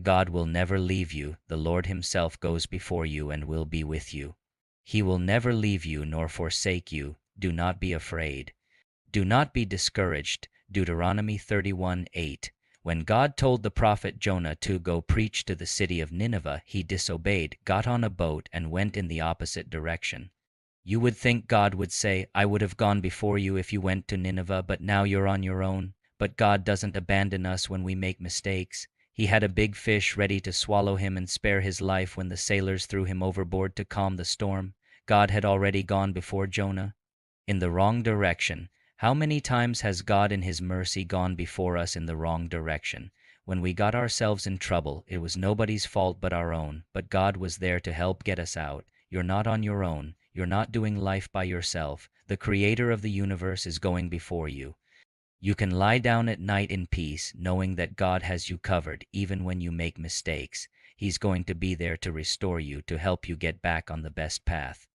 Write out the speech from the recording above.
God will never leave you. The Lord himself goes before you and will be with you. He will never leave you nor forsake you. Do not be afraid. Do not be discouraged. Deuteronomy 31:8. When God told the prophet Jonah to go preach to the city of Nineveh, he disobeyed, got on a boat, and went in the opposite direction. You would think God would say, I would have gone before you if you went to Nineveh, but now you're on your own. But God doesn't abandon us when we make mistakes. He had a big fish ready to swallow him and spare his life when the sailors threw him overboard to calm the storm. God had already gone before Jonah in the wrong direction. How many times has God in his mercy gone before us in the wrong direction? When we got ourselves in trouble, it was nobody's fault but our own, but God was there to help get us out. You're not on your own. You're not doing life by yourself. The creator of the universe is going before you. You can lie down at night in peace, knowing that God has you covered even when you make mistakes. He's going to be there to restore you, to help you get back on the best path.